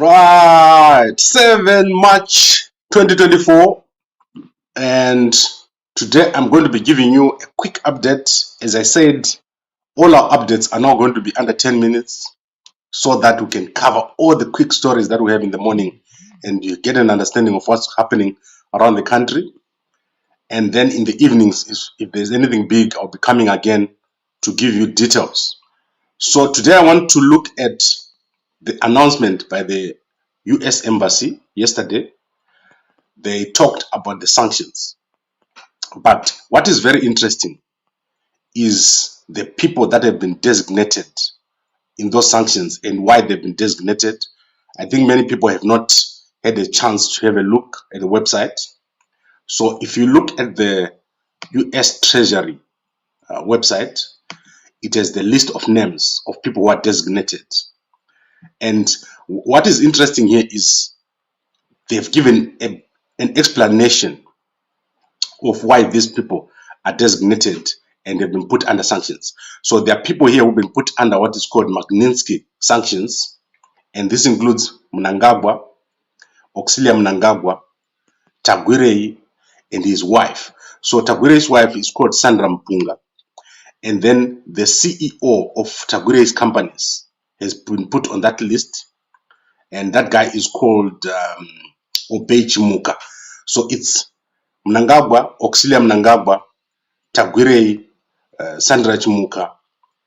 Right, 7 March 2024, and today I'm going to be giving you a quick update. As I said, all our updates are now going to be under 10 minutes so that we can cover all the quick stories that we have in the morning and you get an understanding of what's happening around the country. And then in the evenings, if there's anything big, I'll be coming again to give you details. So today I want to look at the announcement by the US Embassy yesterday. They talked about the sanctions. But what is very interesting is the people that have been designated in those sanctions and why they've been designated. I think many people have not had a chance to have a look at the website. So if you look at the US Treasury website, it has the list of names of people who are designated. And what is interesting here is they've given an explanation of why these people are designated and they've been put under sanctions. So there are people here who've been put under what is called Magnitsky sanctions, and this includes Mnangagwa, Auxillia Mnangagwa, Tagwirei, and his wife. So Tagwirei's wife is called Sandra Mpunga, and then the CEO of Tagwirei's companies has been put on that list, and that guy is called Chimuka. So it's Mnangagwa, Auxillia Mnangagwa, Tagwirei, Sandra Chimuka,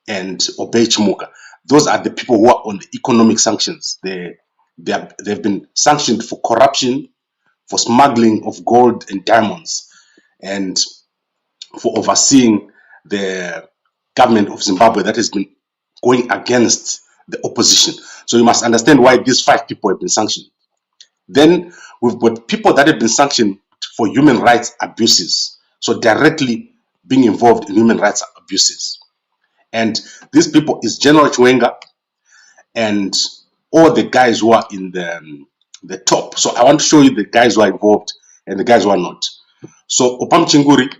and Chimuka. Those are the people who are on the economic sanctions. They've been sanctioned for corruption, for smuggling of gold and diamonds, and for overseeing the government of Zimbabwe that has been going against the opposition. So you must understand why these 5 people have been sanctioned. Then we've got people that have been sanctioned for human rights abuses, so directly being involved in human rights abuses. And these people is General Chiwenga and all the guys who are in the top. So I want to show you the guys who are involved and the guys who are not. So Oppah Muchinguri,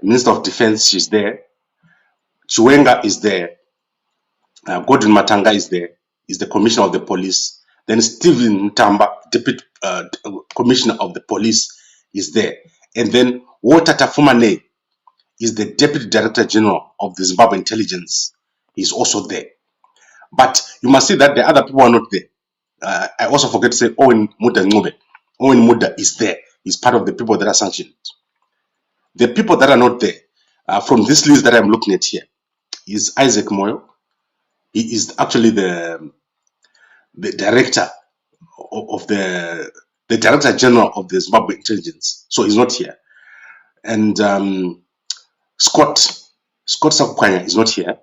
Minister of Defense, she's there. Chiwenga is there. Godwin Matanga is there. Is the Commissioner of the Police. Then Stephen Mutamba, Deputy Commissioner of the Police, is there. And then Tapfumaneyi is the Deputy Director General of the Zimbabwe Intelligence. He's also there. But you must see that the other people are not there. I also forget to say Owen Ncube. Owen Mudha is there. He's part of the people that are sanctioned. The people that are not there, from this list that I'm looking at here, is Isaac Moyo. He is actually the director of the Director General of the Zimbabwe Intelligence. So he's not here. And Scott Sakupwanaya is not here.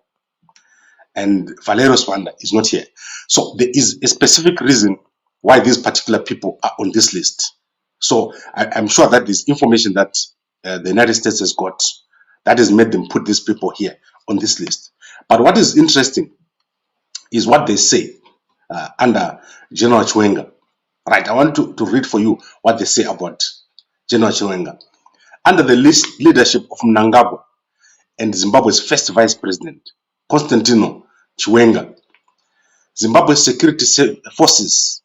And Valerio is not here. So there is a specific reason why these particular people are on this list. So I'm sure that this information that the United States has got, that has made them put these people here on this list. But what is interesting is what they say under General Chiwenga. Right, I want to read for you what they say about General Chiwenga. Under the leadership of Mnangagwa and Zimbabwe's first vice president, Constantino Chiwenga, Zimbabwe's security forces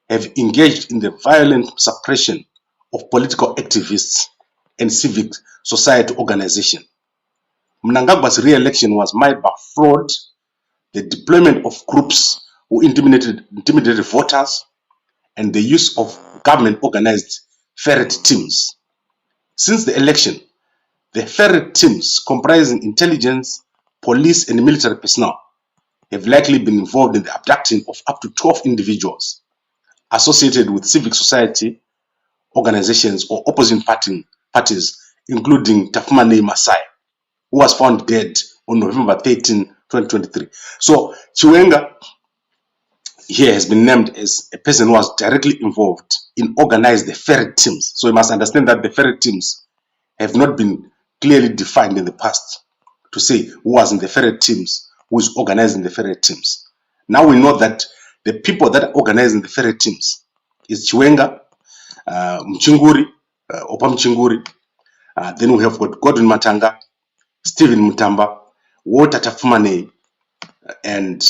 have engaged in the violent suppression of political activists and civic society organizations. Mnangagwa's re-election was marred by fraud, the deployment of groups who intimidated voters, and the use of government-organized ferret teams. Since the election, the ferret teams, comprising intelligence, police, and military personnel, have likely been involved in the abduction of up to 12 individuals associated with civic society organizations or opposing parties, including Pastor Masaya, who was found dead on November 13, 2023. So Chiwenga here has been named as a person who was directly involved in organizing the ferret teams. So you must understand that the ferret teams have not been clearly defined in the past to say who was in the ferret teams, who is organizing the ferret teams. Now we know that the people that are organizing the ferret teams is Chiwenga, Muchinguri, Oppah Muchinguri. Then we have got Godwin Matanga, Stephen Mutamba, Tapfumaneyi, and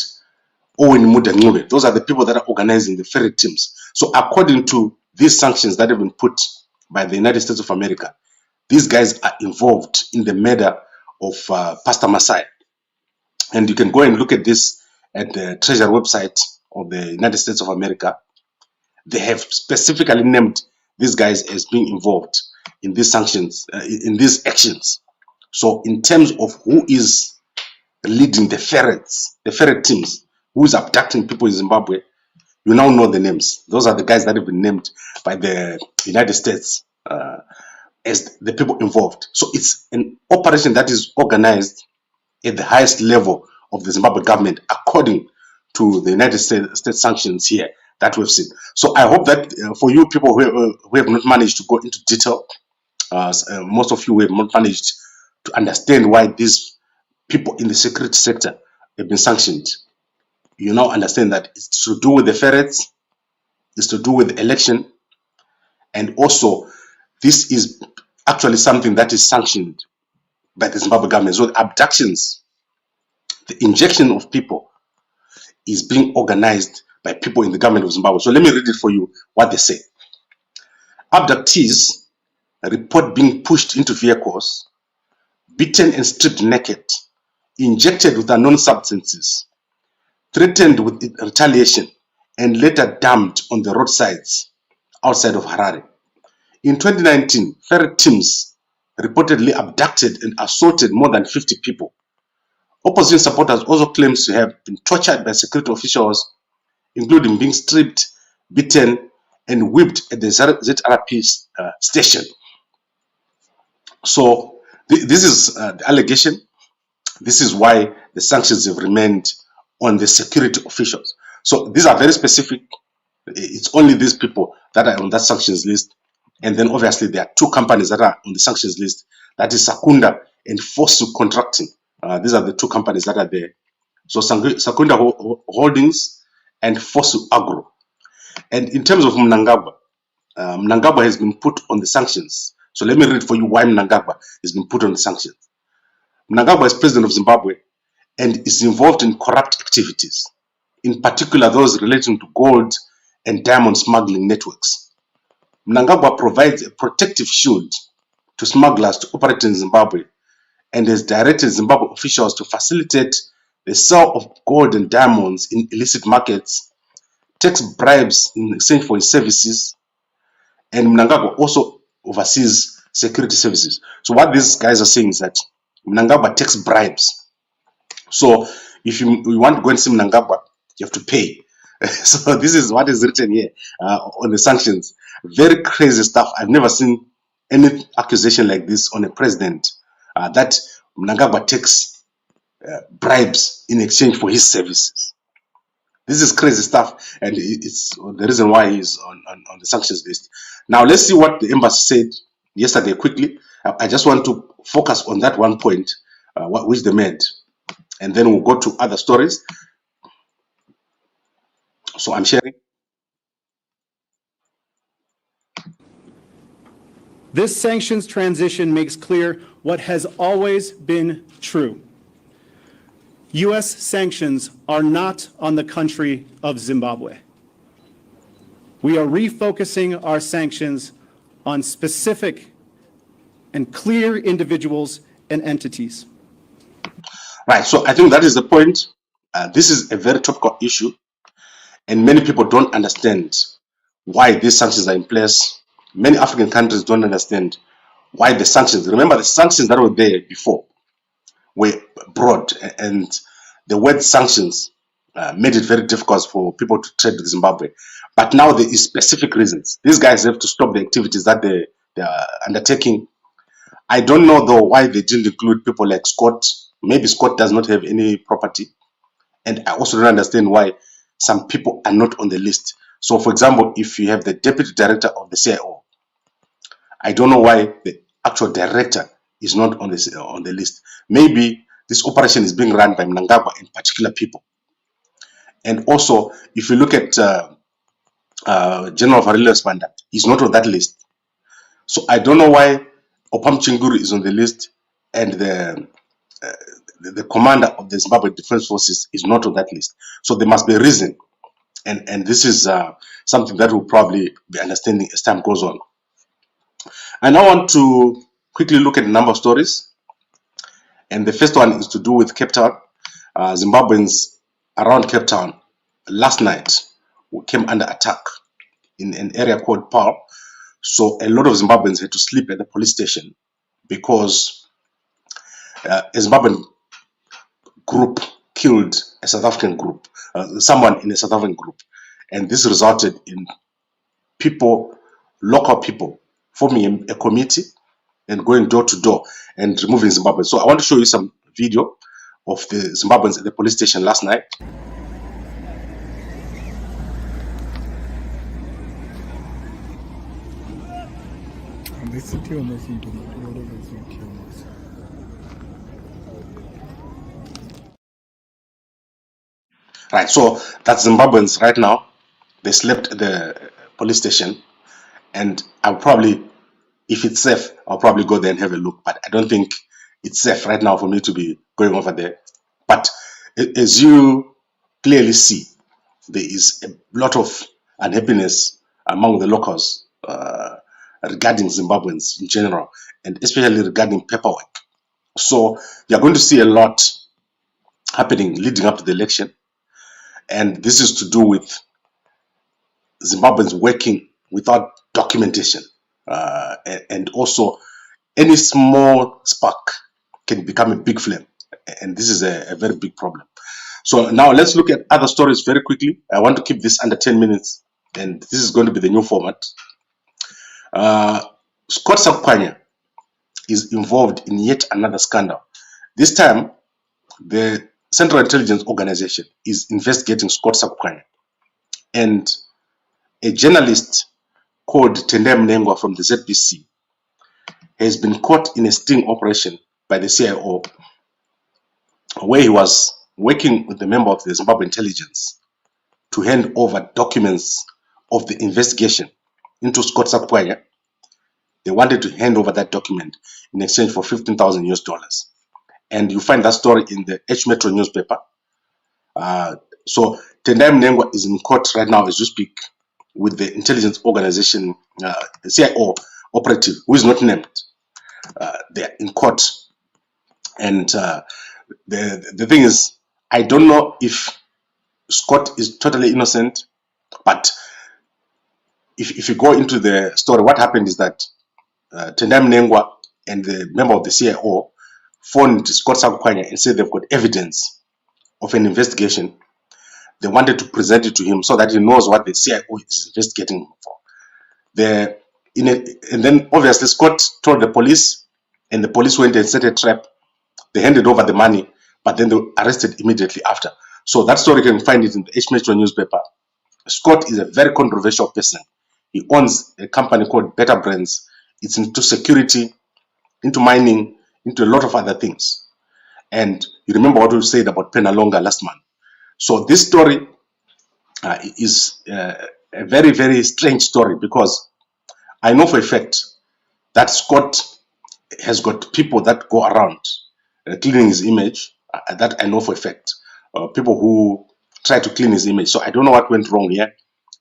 Owen, Mudha, Ncube. Those are the people that are organizing the ferret teams. So according to these sanctions that have been put by the United States of America, these guys are involved in the murder of Pastor Masaya. And you can go and look at this at the Treasury website of the United States of America. They have specifically named these guys as being involved in these sanctions, in these actions. So in terms of who is leading the ferret teams, who is abducting people in Zimbabwe, you now know the names. Those are the guys that have been named by the United States as the people involved. So it's an operation that is organized at the highest level of the Zimbabwe government, according to the United States sanctions here that we've seen. So I hope that for you people who have not managed to go into detail, most of you who have not managed to understand why these people in the security sector have been sanctioned, you now understand that it's to do with the ferrets, it's to do with the election, and also this is actually something that is sanctioned by the Zimbabwe government. So the abductions, the injection of people, is being organized by people in the government of Zimbabwe. So let me read it for you, what they say. Abductees report being pushed into vehicles, beaten and stripped naked, injected with unknown substances, threatened with retaliation, and later dumped on the roadsides outside of Harare. In 2019, ferret teams reportedly abducted and assaulted more than 50 people. Opposition supporters also claim to have been tortured by security officials, including being stripped, beaten, and whipped at the ZRP station. So this is the allegation. This is why the sanctions have remained on the security officials. So these are very specific. It's only these people that are on that sanctions list. And then obviously there are two companies that are on the sanctions list. That is Sakunda and Fossil Contracting. These are the two companies that are there. So Sakunda Holdings and Fossil Agro. And in terms of Mnangagwa, Mnangagwa has been put on the sanctions. So let me read for you why Mnangagwa has been put on the sanctions. Mnangagwa is president of Zimbabwe and is involved in corrupt activities, in particular those relating to gold and diamond smuggling networks. Mnangagwa provides a protective shield to smugglers to operate in Zimbabwe and has directed Zimbabwe officials to facilitate the sale of gold and diamonds in illicit markets, takes bribes in exchange for his services, and Mnangagwa also oversees security services. So what these guys are saying is that Mnangagwa takes bribes. So if you want to go and see Mnangagwa, you have to pay. So this is what is written here on the sanctions. Very crazy stuff. I've never seen any accusation like this on a president, that Mnangagwa takes bribes in exchange for his services. This is crazy stuff, and it's the reason why he's on the sanctions list. Now let's see what the embassy said yesterday quickly. I just want to focus on that one point, which they made, and then we'll go to other stories. So I'm sharing. This sanctions transition makes clear what has always been true. U.S. sanctions are not on the country of Zimbabwe. We are refocusing our sanctions on specific and clear individuals and entities. Right, so I think that is the point. This is a very topical issue, and many people don't understand why these sanctions are in place. Many African countries don't understand why the sanctions. Remember, the sanctions that were there before were broad, and the word sanctions made it very difficult for people to trade with Zimbabwe. But now there is specific reasons. These guys have to stop the activities that they are undertaking. I don't know though why they didn't include people like Scott. Maybe Scott does not have any property. And I also don't understand why some people are not on the list. So for example, if you have the deputy director of the CIO, I don't know why the actual director is not on the list. Maybe this operation is being run by Mnangagwa and particular people. And also, if you look at General Valerio Sibanda, he's not on that list. So I don't know why Oppah Muchinguri is on the list and the the commander of the Zimbabwe Defense Forces is not on that list. So there must be a reason. And this is something that we'll probably be understanding as time goes on. I now want to quickly look at a number of stories. And the first one is to do with Cape Town. Zimbabweans around Cape Town last night came under attack in an area called Oppah. So a lot of Zimbabweans had to sleep at the police station because a Zimbabwean group killed a South African group, someone in a South African group. And this resulted in people, local people, forming a committee and going door to door and removing Zimbabweans. So I want to show you some video of the Zimbabweans at the police station last night. Right, so that's Zimbabweans right now. They slept at the police station, and I'll probably, if it's safe, I'll probably go there and have a look. But I don't think it's safe right now for me to be going over there. But as you clearly see, there is a lot of unhappiness among the locals regarding Zimbabweans in general, and especially regarding paperwork. So you're going to see a lot happening leading up to the election. And this is to do with Zimbabweans working without documentation. And also, any small spark can become a big flame. And this is a very big problem. So now let's look at other stories very quickly. I want to keep this under 10 minutes. And this is going to be the new format. Scott Sakupwanaya is involved in yet another scandal. This time, the Central Intelligence Organization is investigating Scott Sakupwanaya. And a journalist called Mnangagwa from the ZBC has been caught in a sting operation by the CIO, where he was working with a member of the Zimbabwe intelligence to hand over documents of the investigation into Scott Sakupwanaya. They wanted to hand over that document in exchange for $15,000. And you find that story in the H Metro newspaper. So Tendai Mnangagwa is in court right now as you speak with the intelligence organization, the CIO operative, who is not named. They're in court. And the thing is, I don't know if Scott is totally innocent, but if you go into the story, what happened is that Tendai Mnangagwa and the member of the CIO phoned Scott Sakupwanaya and said they've got evidence of an investigation. They wanted to present it to him so that he knows what the CIO is investigating him for. And then obviously Scott told the police, and the police went and set a trap. They handed over the money, but then they were arrested immediately after. So that story, you can find it in the H Metro newspaper. Scott is a very controversial person. He owns a company called Better Brands. It's into security, into mining, into a lot of other things. And you remember what we said about Penalonga last month. So this story is a very, very strange story, because I know for a fact that Scott has got people that go around cleaning his image. That I know for a fact. People who try to clean his image. So I don't know what went wrong here.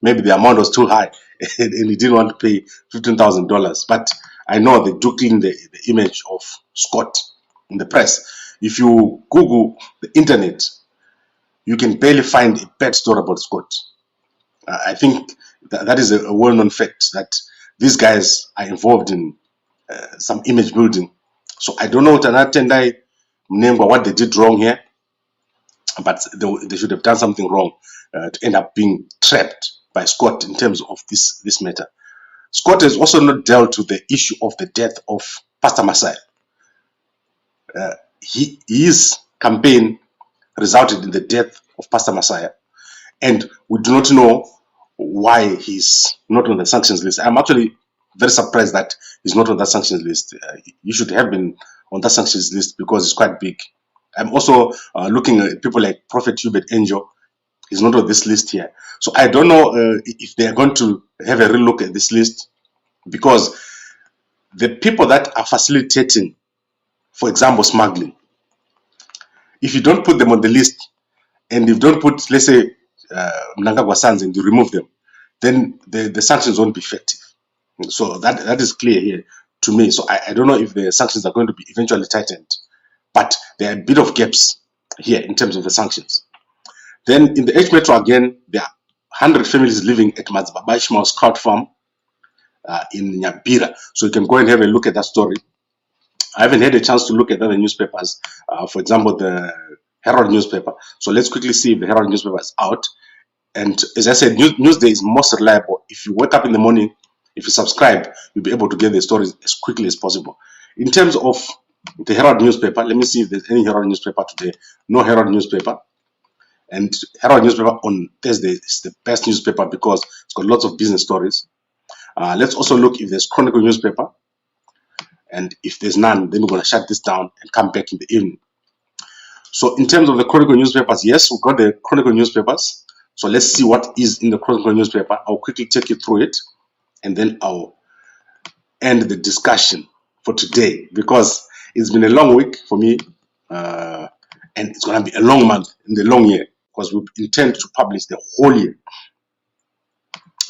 Maybe the amount was too high and he didn't want to pay $15,000. But I know they do clean the image of Scott in the press. If you Google the internet, you can barely find a bad story about Scott. I think that is a well-known fact that these guys are involved in some image building. So I don't know what Tendai Mnangagwa, what they did wrong here, but they should have done something wrong to end up being trapped by Scott in terms of this matter. Scott has also not dealt with the issue of the death of Pastor Masaya. His campaign resulted in the death of Pastor Masaya, and we do not know why he's not on the sanctions list. I'm actually very surprised that he's not on that sanctions list. He should have been on that sanctions list because it's quite big. I'm also looking at people like Prophet Hubert Angel. He's not on this list here. So I don't know if they're going to have a real look at this list, because the people that are facilitating, for example, smuggling, if you don't put them on the list, and if you don't put, let's say, Mnangagwa sons, and you remove them, then the sanctions won't be effective. So that is clear here to me. So I don't know if the sanctions are going to be eventually tightened, but there are a bit of gaps here in terms of the sanctions. Then in the H Metro again, there are 100 families living at Mazbaba Ishmael's Scout Farm in Nyabira. So you can go and have a look at that story. I haven't had a chance to look at other newspapers, for example, the Herald newspaper. So let's quickly see if the Herald newspaper is out. And as I said, Newsday is most reliable. If you wake up in the morning, if you subscribe, you'll be able to get the stories as quickly as possible. In terms of the Herald newspaper, let me see if there's any Herald newspaper today. No Herald newspaper. And Herald newspaper on Thursday is the best newspaper because it's got lots of business stories. Let's also look if there's Chronicle newspaper. And if there's none, then we're going to shut this down and come back in the evening. So in terms of the Chronicle newspapers, yes, we've got the Chronicle newspapers. So let's see what is in the Chronicle newspaper. I'll quickly take you through it, and then I'll end the discussion for today because it's been a long week for me, and it's going to be a long month in the long year because we intend to publish the whole year.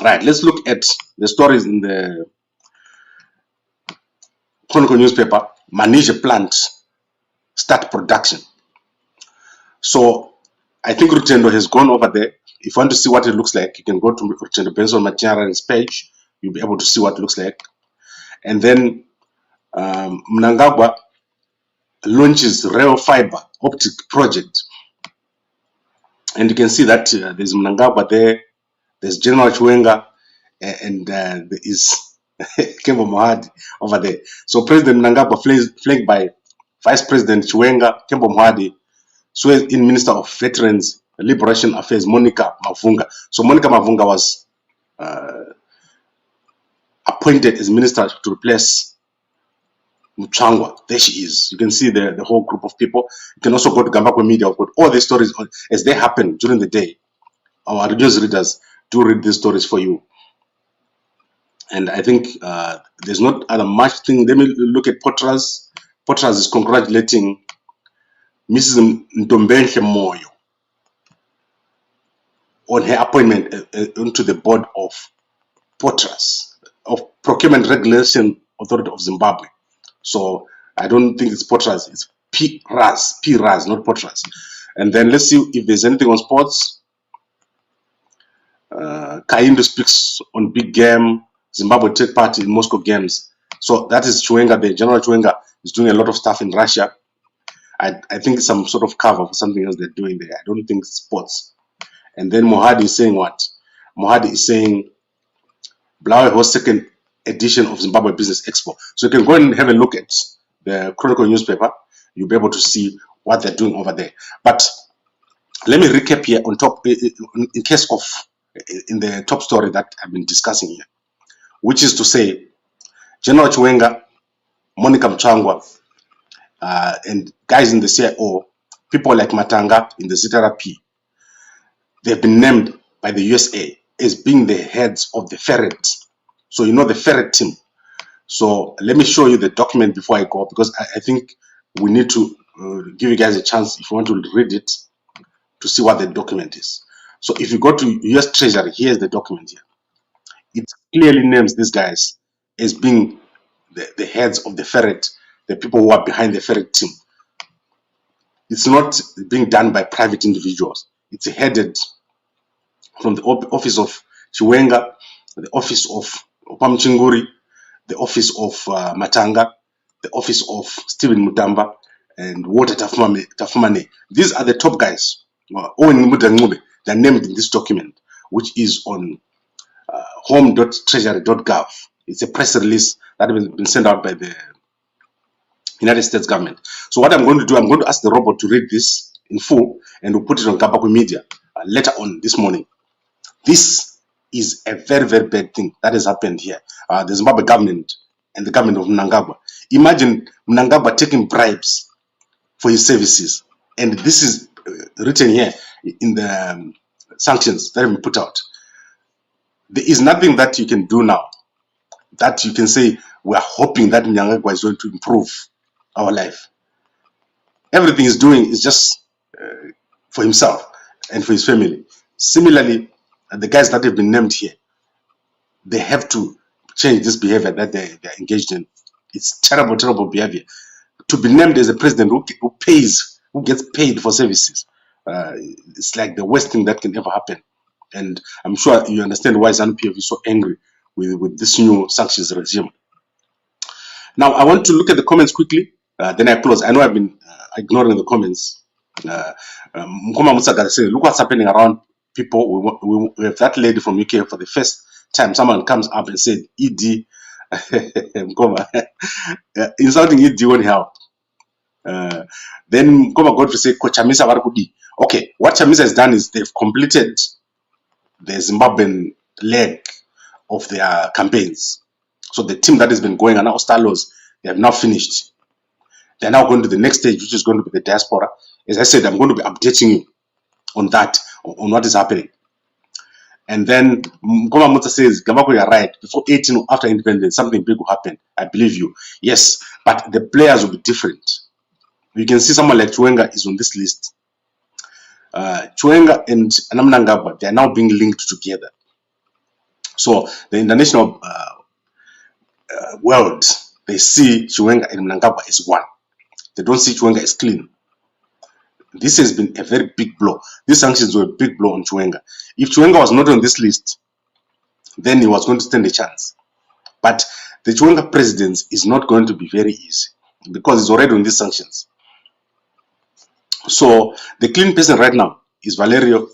Right, let's look at the stories in the Chronicle newspaper. Manage a plant, start production. So I think Rutendo has gone over there. If you want to see what it looks like, you can go to Rutendo Benson Machara's page. You'll be able to see what it looks like. And then Mnangagwa launches rail fiber optic project. And you can see that there's Mnangagwa there, there's General Chiwenga, and there is Kembo Mohadi over there. So President Mnangagwa flanked by Vice President Chiwenga, Kembo Mohadi, in Minister of Veterans Liberation Affairs, Monica Mavunga. So Monica Mavunga was appointed as minister to replace Muchangwa. There she is. You can see the whole group of people. You can also go to Gambakwe Media. I've got all the stories as they happen during the day. Our news readers do read these stories for you. And I think there's not other much thing. Let me look at Potras. Potras is congratulating Mrs. Ntombenhle Moyo on her appointment into the board of Potras, of Procurement Regulation Authority of Zimbabwe. So I don't think it's Potras, it's PRAS, not Potras. And then let's see if there's anything on sports. Kaindo speaks on big game. Zimbabwe take part in Moscow Games. So that is Chiwenga there. General Chiwenga is doing a lot of stuff in Russia. I think it's some sort of cover for something else they're doing there. I don't think it's sports. And then Mohadi is saying what? Mohadi is saying Blawe hosts second edition of Zimbabwe Business Expo. So you can go and have a look at the Chronicle newspaper. You'll be able to see what they're doing over there. But let me recap here on top, in case of, in the top story that I've been discussing here, which is to say, General Chiwenga, Monica Mchangwa, and guys in the CIO, people like Matanga in the ZRP, they've been named by the USA as being the heads of the ferret. So you know the ferret team. So let me show you the document before I go, because I think we need to give you guys a chance, if you want to read it, to see what the document is. So if you go to US Treasury, here's the document here. It clearly names these guys as being the heads of the ferret, the people who are behind the ferret team. It's not being done by private individuals. It's headed from the office of Chiwenga, the office of Oppah Muchinguri, the office of Matanga, the office of Stephen Mutamba, and Walter Tapfumaneyi. These are the top guys. Owen and Ncube, they're named in this document, which is on home.treasury.gov. It's a press release that has been sent out by the United States government. So what I'm going to do, I'm going to ask the robot to read this in full, and we'll put it on Gambakwe Media later on this morning. This is a very, very bad thing that has happened here. The Zimbabwe government and the government of Mnangagwa. Imagine Mnangagwa taking bribes for his services. And this is written here in the sanctions that have been put out. There is nothing that you can do now that you can say, we are hoping that Mnangagwa is going to improve our life. Everything he's doing is just for himself and for his family. Similarly, the guys that have been named here, they have to change this behavior that they're engaged in. It's terrible, terrible behavior. To be named as a president who gets paid for services, it's like the worst thing that can ever happen. And I'm sure you understand why ZANU-PF is so angry with this new sanctions regime. Now, I want to look at the comments quickly, then I close. I know I've been ignoring the comments. Mkoma Musaga said, look what's happening around people. We have that lady from UK for the first time. Someone comes up and said, ED, Mkoma, insulting ED won't help. Then Mkoma Godwin said, Chamisa Warakudi. Okay, what Chamisa has done is they've completed the Zimbabwean leg of their campaigns. So the team that has been going, and now Stalos, they have now finished. They're now going to the next stage, which is going to be the diaspora. As I said, I'm going to be updating you on that, on what is happening. And then Mkoma Muta says, Gabako, you're right. Before 18 after independence, something big will happen. I believe you. Yes, but the players will be different. You can see someone like Chiwenga is on this list. Chiwenga and Mnangagwa, they are now being linked together. So the international world, they see Chiwenga and Mnangagwa as one. They don't see Chiwenga as clean. This has been a very big blow. These sanctions were a big blow on Chiwenga. If Chiwenga was not on this list, then he was going to stand a chance. But the Chiwenga presidency is not going to be very easy because he's already on these sanctions. So the clean person right now is Valerio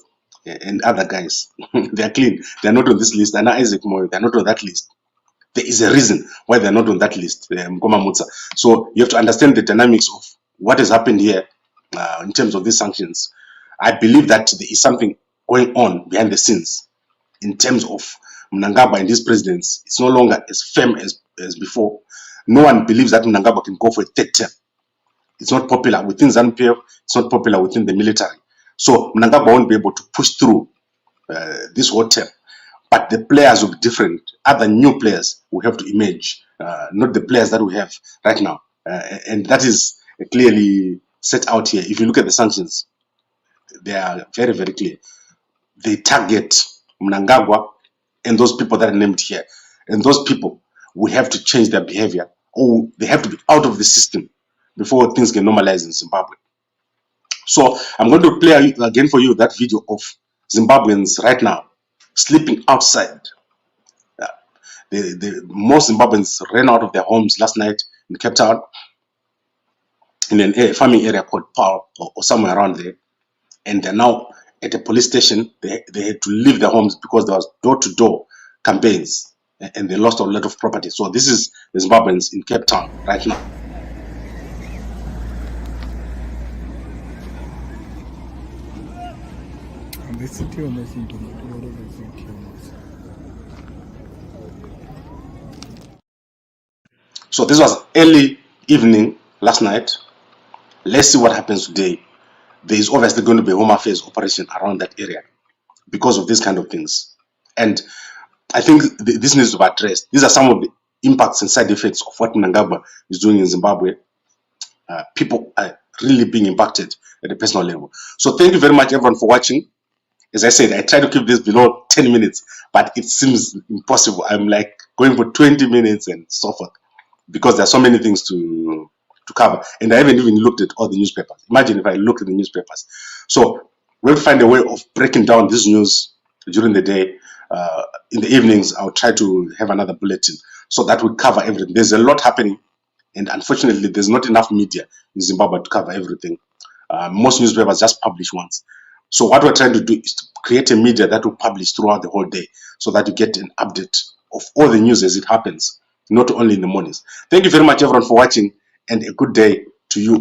and other guys. They are clean. They are not on this list. And Isaac Moyo, they are not on that list. There is a reason why they're not on that list. So you have to understand the dynamics of what has happened here in terms of these sanctions. I believe that there is something going on behind the scenes in terms of Mnangagwa and his presidents. It's no longer as firm as before. No one believes that Mnangagwa can go for a third term. It's not popular within ZANU-PF. It's not popular within the military. So Mnangagwa won't be able to push through this whole term. But the players will be different. Other new players will have to emerge, not the players that we have right now. And that is clearly set out here. If you look at the sanctions, they are very, very clear. They target Mnangagwa and those people that are named here. And those people will have to change their behavior, or they have to be out of the system before things can normalize in Zimbabwe. So I'm going to play again for you that video of Zimbabweans right now sleeping outside. Most Zimbabweans ran out of their homes last night in Cape Town, in a farming area called Paul or somewhere around there, and they're now at a police station. They had to leave their homes because there was door-to-door campaigns, and they lost a lot of property. So this is the Zimbabweans in Cape Town right now. So this was early evening last night. Let's see what happens today. There is obviously going to be a home affairs operation around that area because of these kind of things. And I think this needs to be addressed. These are some of the impacts and side effects of what Mnangagwa is doing in Zimbabwe. People are really being impacted at a personal level. So thank you very much, everyone, for watching. As I said, I try to keep this below 10 minutes, but it seems impossible. I'm like going for 20 minutes and so forth because there are so many things to cover. And I haven't even looked at all the newspapers. Imagine if I looked at the newspapers. So we'll find a way of breaking down this news during the day. In the evenings, I'll try to have another bulletin so that we cover everything. There's a lot happening, and unfortunately, there's not enough media in Zimbabwe to cover everything. Most newspapers just publish once. So what we're trying to do is to create a media that will publish throughout the whole day so that you get an update of all the news as it happens, not only in the mornings. Thank you very much, everyone, for watching, and a good day to you.